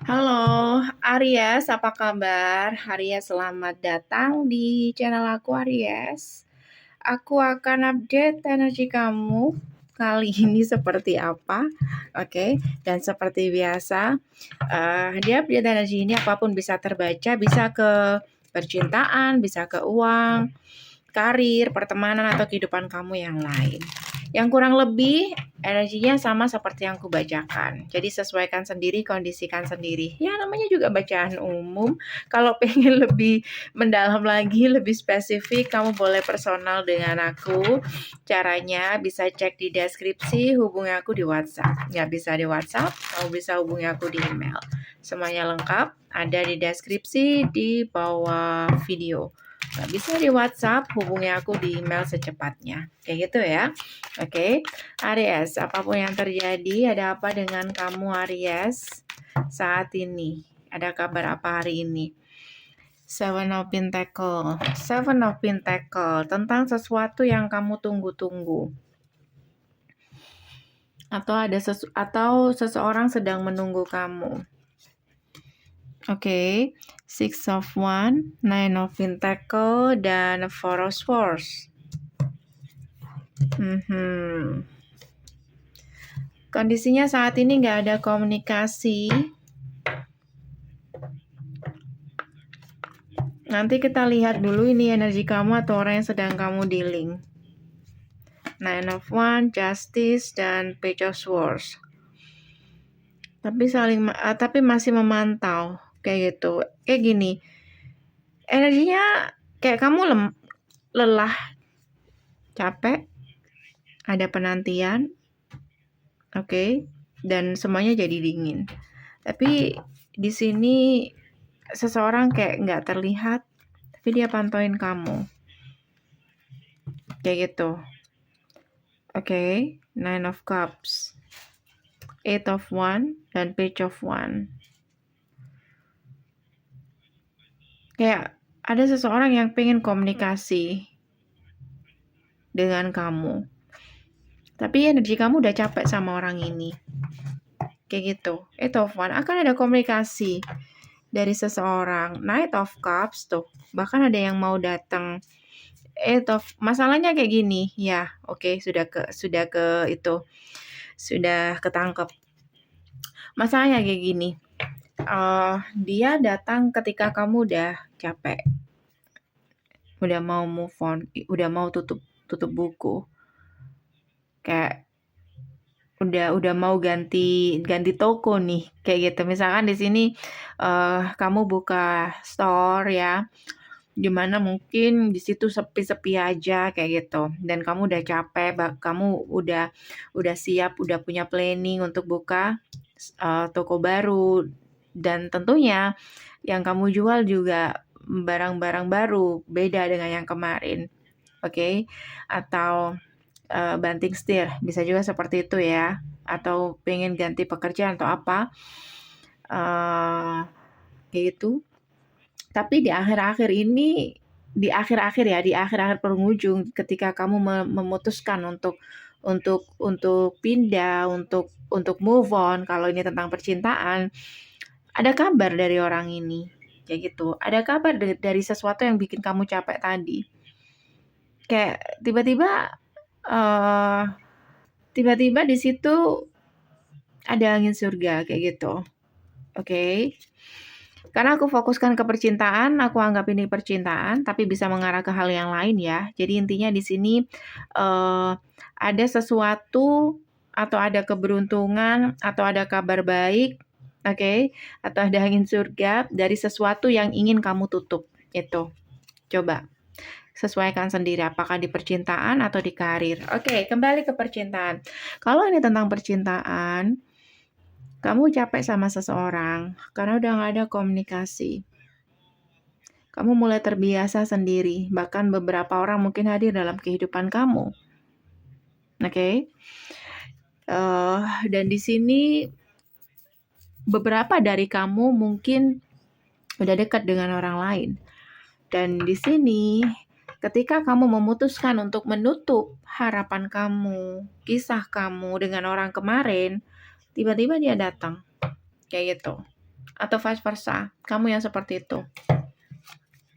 Halo, Aries, apa kabar? Aries, selamat datang di channel aku, Aries. Aku akan update energi kamu kali ini seperti apa. Oke, dan seperti biasa, di update energi ini apapun bisa terbaca, bisa ke percintaan, bisa ke uang, karir, pertemanan, atau kehidupan kamu yang lain. Yang kurang lebih energinya sama seperti yang kubacakan. Jadi sesuaikan sendiri, kondisikan sendiri. Ya namanya juga bacaan umum. Kalau pengen lebih mendalam lagi, lebih spesifik, kamu boleh personal dengan aku. Caranya bisa cek di deskripsi, hubungi aku di WhatsApp. Nggak bisa di WhatsApp, kamu bisa hubungi aku di email. Semuanya lengkap, ada di deskripsi di bawah video. Nggak bisa di WhatsApp, hubungi aku di email secepatnya. Kayak gitu ya. Oke, Aries, apapun yang terjadi, ada apa dengan kamu Aries saat ini? Ada kabar apa hari ini? Seven of Pentacle, tentang sesuatu yang kamu tunggu-tunggu. Atau seseorang sedang menunggu kamu. Oke, Six of Wands, Nine of Pentacle, dan Four of Swords. Kondisinya saat ini nggak ada komunikasi. Nanti kita lihat dulu ini energi kamu atau orang yang sedang kamu dealing. Nine of Wands, Justice, dan Page of Swords. Tapi masih memantau kayak gitu. Kayak gini. Energinya kayak kamu lelah, capek, ada penantian. Oke, dan semuanya jadi dingin. Tapi di sini seseorang kayak nggak terlihat, tapi dia pantauin kamu. Kayak gitu. Oke, Nine of Cups, Eight of Wands, dan Page of Wands. Kayak ada seseorang yang pengen komunikasi dengan kamu. Tapi energi kamu udah capek sama orang ini. Kayak gitu. Eight of Wands, akan ada komunikasi dari seseorang. Knight of Cups tuh, bahkan ada yang mau datang. Masalahnya kayak gini, ya, oke, sudah ketangkep. Masalahnya kayak gini, dia datang ketika kamu udah capek, udah mau move on, udah mau tutup buku, kayak udah mau ganti toko nih, kayak gitu. Misalkan di sini kamu buka store ya, dimana mungkin di situ sepi-sepi aja kayak gitu, dan kamu udah capek, kamu udah siap, udah punya planning untuk buka toko baru, dan tentunya yang kamu jual juga barang-barang baru, beda dengan yang kemarin. Oke. Atau banting setir, bisa juga seperti itu ya, atau pengen ganti pekerjaan atau apa, kayak gitu. Tapi di akhir-akhir penghujung, ketika kamu memutuskan untuk pindah, untuk move on, kalau ini tentang percintaan, ada kabar dari orang ini, kayak gitu. Ada kabar dari sesuatu yang bikin kamu capek tadi. Kayak tiba-tiba di situ ada angin surga kayak gitu. Oke. Karena aku fokuskan ke percintaan, aku anggap ini percintaan, tapi bisa mengarah ke hal yang lain ya. Jadi intinya di sini ada sesuatu, atau ada keberuntungan, atau ada kabar baik, oke, atau ada angin surga dari sesuatu yang ingin kamu tutup. Itu. Coba sesuaikan sendiri apakah di percintaan atau di karir. Oke, kembali ke percintaan. Kalau ini tentang percintaan, kamu capek sama seseorang karena udah gak ada komunikasi. Kamu mulai terbiasa sendiri, bahkan beberapa orang mungkin hadir dalam kehidupan kamu. Oke. Dan di sini beberapa dari kamu mungkin udah dekat dengan orang lain. Dan di sini ketika kamu memutuskan untuk menutup harapan kamu, kisah kamu dengan orang kemarin, tiba-tiba dia datang. kayak gitu. Atau vice versa, kamu yang seperti itu.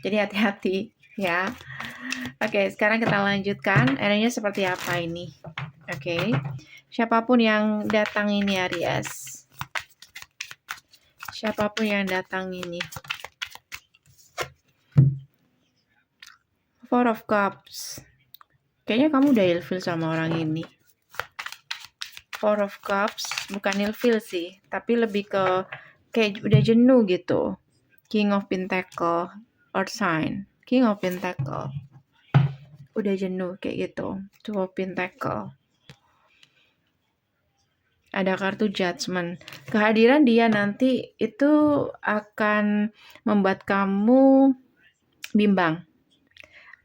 Jadi hati-hati ya. Oke, sekarang kita lanjutkan. Energinya seperti apa ini? Oke. Siapapun yang datang ini Aries. Siapapun yang datang ini. Four of Cups. Kayaknya kamu udah ilfil sama orang ini. Four of Cups bukan ilfil sih, tapi lebih ke kayak udah jenuh gitu. King of Pentacle, Earth sign. King of Pentacle. Udah jenuh kayak gitu. Two of Pentacle. Ada kartu Judgment. Kehadiran dia nanti itu akan membuat kamu bimbang.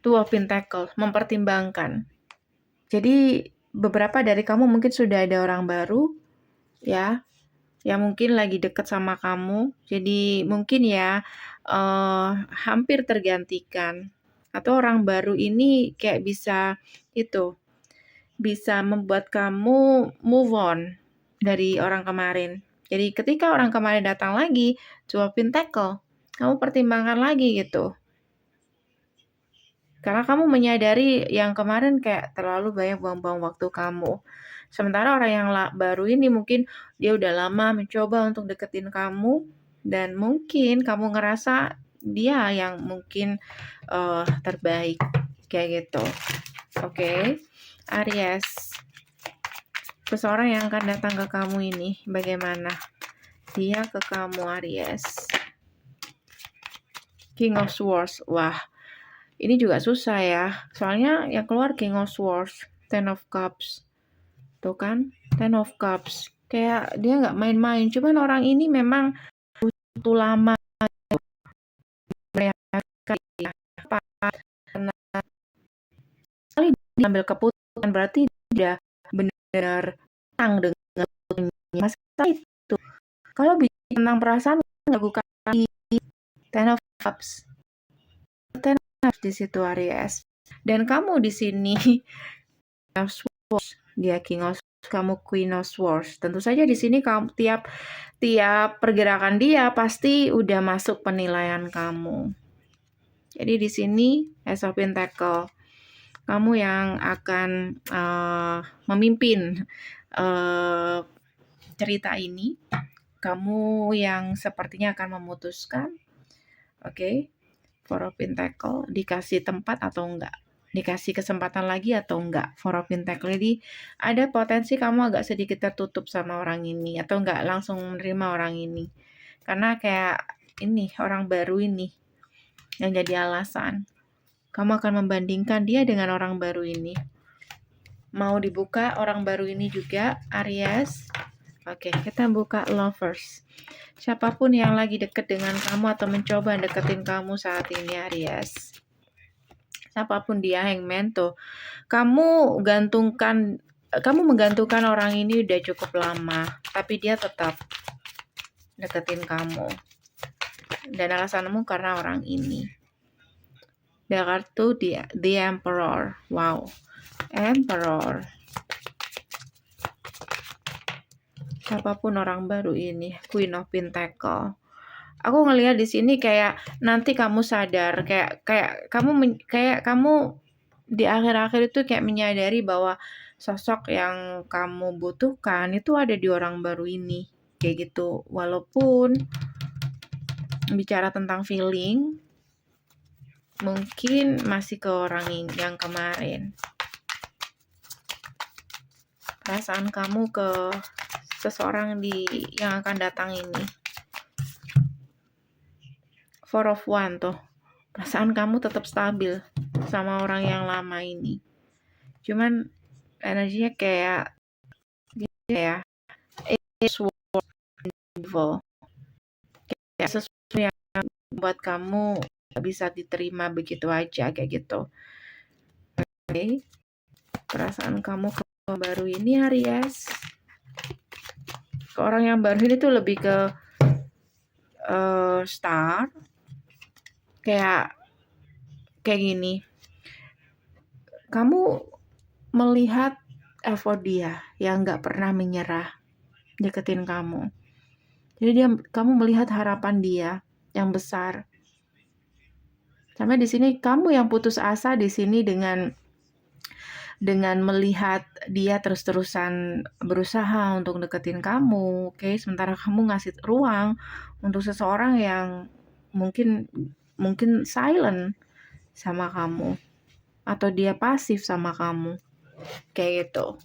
Two of Pentacle, mempertimbangkan. Jadi beberapa dari kamu mungkin sudah ada orang baru ya, yang mungkin lagi deket sama kamu. Jadi mungkin ya hampir tergantikan. Atau orang baru ini kayak bisa membuat kamu move on dari orang kemarin. Jadi ketika orang kemarin datang lagi, Two of Pentacle, kamu pertimbangkan lagi gitu. Karena kamu menyadari yang kemarin kayak terlalu banyak buang-buang waktu kamu. Sementara orang yang baru ini mungkin dia udah lama mencoba untuk deketin kamu, dan mungkin kamu ngerasa dia yang mungkin terbaik kayak gitu. Oke. Aries. Seseorang yang akan datang ke kamu ini bagaimana? Dia ke kamu Aries. King of Swords. Wah, ini juga susah ya. Soalnya yang keluar King of Swords, Ten of Cups. Tuh kan, Ten of Cups. Kayak dia nggak main-main. Cuman orang ini memang butuh lama karena sekali diambil keputusan berarti dia benar-benar tenang dengan masalah itu. Kalau bicara tentang perasaan nggak bukan Ten of Cups. Ten of Cups di situ Aries. Dan kamu di sini King of Swords, dia King of Swords, kamu Queen of Swords. Tentu saja di sini kamu tiap pergerakan dia pasti udah masuk penilaian kamu. Jadi di sini Ace of Pentacle, kamu yang akan memimpin cerita ini. Kamu yang sepertinya akan memutuskan. Oke. Four of Pentacle, dikasih tempat atau enggak? Dikasih kesempatan lagi atau enggak? Four of Pentacle, jadi ada potensi kamu agak sedikit tertutup sama orang ini atau enggak langsung menerima orang ini. Karena kayak ini orang baru ini yang jadi alasan. Kamu akan membandingkan dia dengan orang baru ini. Mau dibuka orang baru ini juga, Aries. Oke, kita buka Lovers. Siapapun yang lagi deket dengan kamu atau mencoba deketin kamu saat ini, Aries. Siapapun dia, Hangman tuh. Kamu menggantungkan orang ini udah cukup lama, tapi dia tetap deketin kamu. Dan alasanmu karena orang ini. The kartu The Emperor. Wow. Emperor. Siapapun orang baru ini, Queen of Pentacle. Aku ngelihat di sini kayak nanti kamu sadar, kayak kamu di akhir-akhir itu kayak menyadari bahwa sosok yang kamu butuhkan itu ada di orang baru ini, kayak gitu. Walaupun bicara tentang feeling, mungkin masih ke orang yang kemarin. Perasaan kamu ke seseorang yang akan datang ini. Four of One tuh. Perasaan kamu tetap stabil sama orang yang lama ini. Cuman energinya kayak ya evil. Kayak sesuatu yang buat kamu gak bisa diterima begitu aja kayak gitu. Oke. Perasaan kamu ke orang baru ini Aries. Ke orang yang baru ini tuh lebih ke star. Kayak gini. Kamu melihat effort dia yang gak pernah menyerah deketin kamu. Jadi kamu melihat harapan dia yang besar. Sampai di sini kamu yang putus asa di sini dengan melihat dia terus-terusan berusaha untuk deketin kamu, oke? Sementara kamu ngasih ruang untuk seseorang yang mungkin silent sama kamu atau dia pasif sama kamu. Kayak gitu.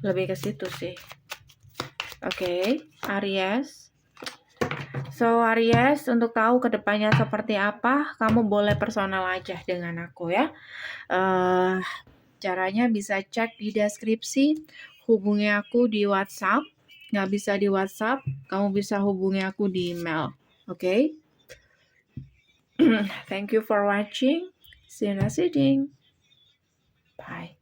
Lebih ke situ sih. Oke, Aries. So Aries, untuk tahu kedepannya seperti apa, kamu boleh personal aja dengan aku ya. Caranya bisa cek di deskripsi, hubungi aku di WhatsApp. Nggak bisa di WhatsApp, kamu bisa hubungi aku di email. Oke? Thank you for watching. See you next reading. Bye.